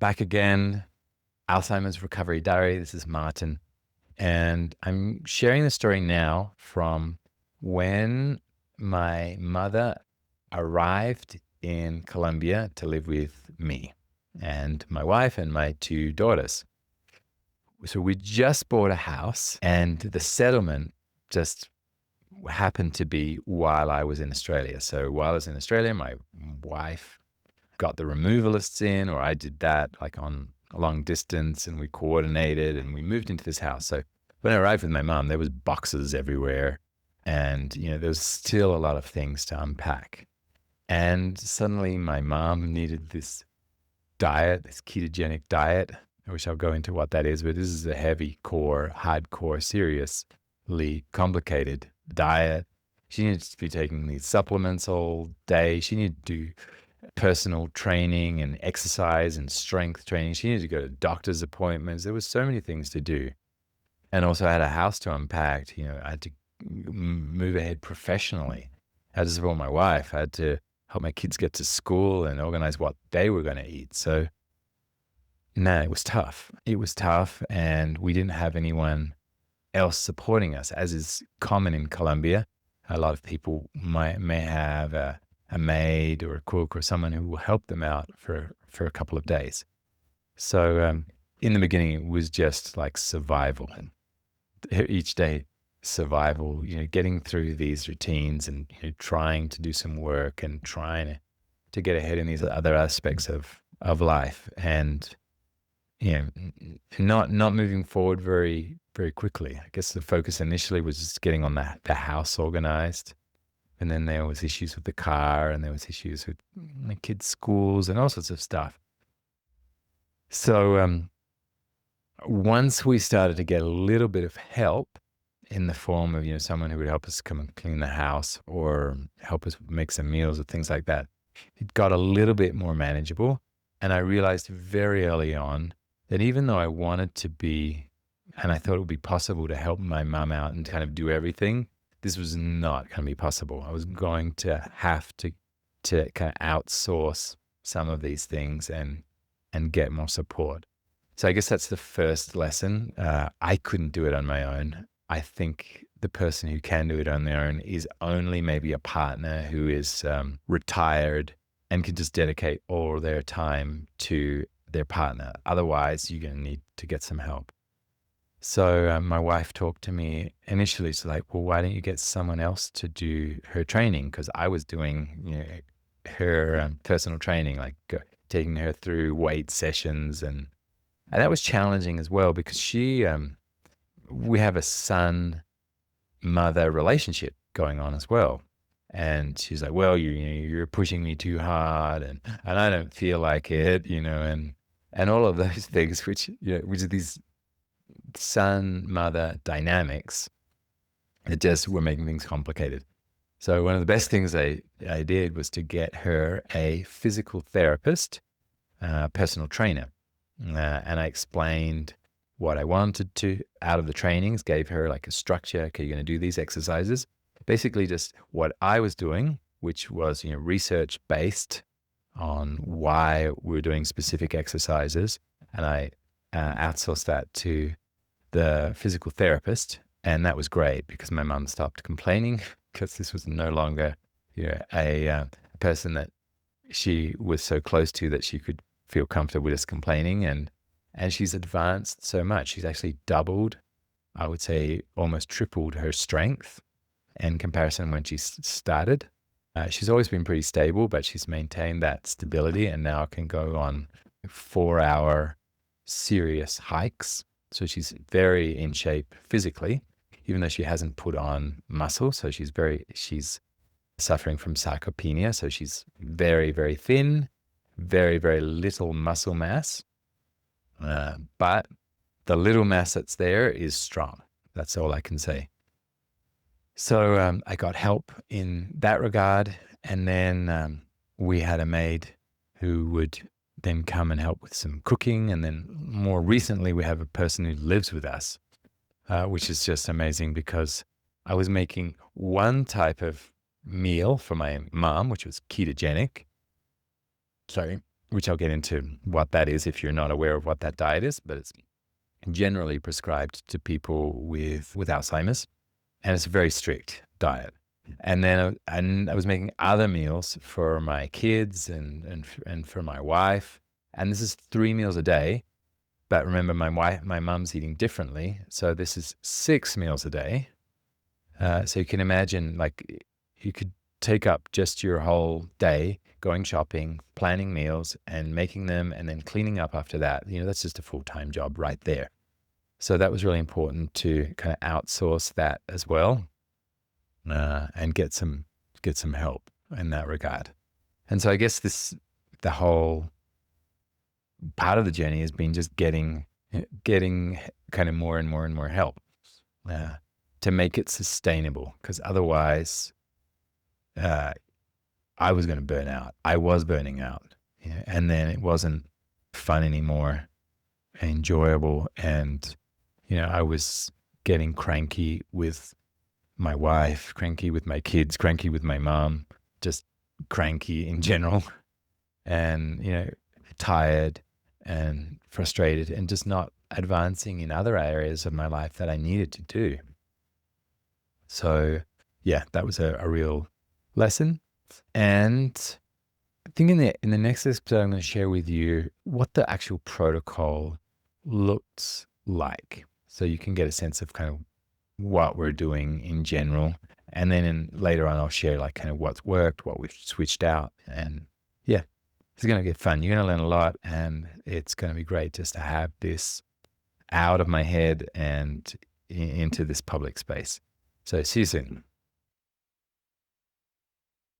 Back again, Alzheimer's Recovery Diary. This is Martin. And I'm sharing the story now from when my mother arrived in Colombia to live with me and my wife and my two daughters. So we just bought a house, and the settlement just happened to be while I was in Australia. So while I was in Australia, my wife got the removalists in, or I did that like on a long distance, and we coordinated and we moved into this house. So when I arrived with my mom, there was boxes everywhere, and there was still a lot of things to unpack. And suddenly my mom needed this diet, this ketogenic diet, which I'll go into what that is, but this is a heavy core, hardcore, seriously complicated diet. She needed to be taking these supplements all day. She needed to do personal training and exercise and strength training. She needed to go to doctor's appointments. There was so many things to do. And also I had a house to unpack. I had to move ahead professionally. I had to support my wife. I had to help my kids get to school and organize what they were going to eat. So, no, it was tough. It was tough, and we didn't have anyone else supporting us, as is common in Colombia. A lot of people may have a maid or a cook or someone who will help them out for a couple of days. So in the beginning, it was just like survival. Each day, survival, getting through these routines and trying to do some work and trying to get ahead in these other aspects of life. And not moving forward very, very quickly. I guess the focus initially was just getting on the house organized. And then there was issues with the car, and there was issues with the kids' schools and all sorts of stuff. So once we started to get a little bit of help in the form of, someone who would help us come and clean the house or help us make some meals or things like that, it got a little bit more manageable. And I realized very early on that even though I wanted to be, and I thought it would be possible to help my mom out and kind of do everything, this was not going to be possible. I was going to have to kind of outsource some of these things and get more support. So I guess that's the first lesson. I couldn't do it on my own. I think the person who can do it on their own is only maybe a partner who is retired and can just dedicate all their time to their partner. Otherwise, you're going to need to get some help. So my wife talked to me initially. She's like, well, why don't you get someone else to do her training? Because I was doing her personal training, like taking her through weight sessions. And that was challenging as well, because we have a son-mother relationship going on as well. And she's like, well, you're pushing me too hard, and I don't feel like it, and all of those things, which are these son-mother dynamics that just were making things complicated. So one of the best things I did was to get her a physical therapist, personal trainer. And I explained what I wanted to out of the trainings, gave her like a structure. Okay, you're going to do these exercises. Basically just what I was doing, which was research-based on why we were doing specific exercises. And I outsourced that to the physical therapist. And that was great, because my mum stopped complaining, because this was no longer a person that she was so close to that she could feel comfortable with us complaining. And she's advanced so much. She's actually doubled, I would say almost tripled her strength in comparison when she started. She's always been pretty stable, but she's maintained that stability and now can go on 4-hour serious hikes. So she's very in shape physically, even though she hasn't put on muscle. So she's suffering from sarcopenia. So she's very, very thin, very, very little muscle mass. But the little mass that's there is strong. That's all I can say. So I got help in that regard. And then we had a maid who would then come and help with some cooking. And then more recently, we have a person who lives with us, which is just amazing, because I was making one type of meal for my mom, which was ketogenic. Sorry. which I'll get into what that is if you're not aware of what that diet is, but it's generally prescribed to people with Alzheimer's, and it's a very strict diet. And then I was making other meals for my kids and for my wife, and this is 3 meals a day. But remember, my mum's eating differently, so this is 6 meals a day. So you can imagine, like, you could take up just your whole day going shopping, planning meals, and making them, and then cleaning up after that. That's just a full-time job right there. So that was really important to kind of outsource that as well, and get some help in that regard. And so I guess the whole part of the journey has been just getting kind of more and more and more help to make it sustainable, because otherwise I was going to burn out. I was burning out, and then it wasn't fun anymore, enjoyable, and I was getting cranky with my wife, cranky with my kids, cranky with my mom, just cranky in general, and tired and frustrated, and just not advancing in other areas of my life that I needed to do. So yeah, that was a real lesson. And I think in the next episode, I'm going to share with you what the actual protocol looks like, so you can get a sense of kind of what we're doing in general. And then later on, I'll share like kind of what's worked, what we've switched out. And yeah, it's going to get fun. You're going to learn a lot, and it's going to be great just to have this out of my head and into this public space. So see you soon.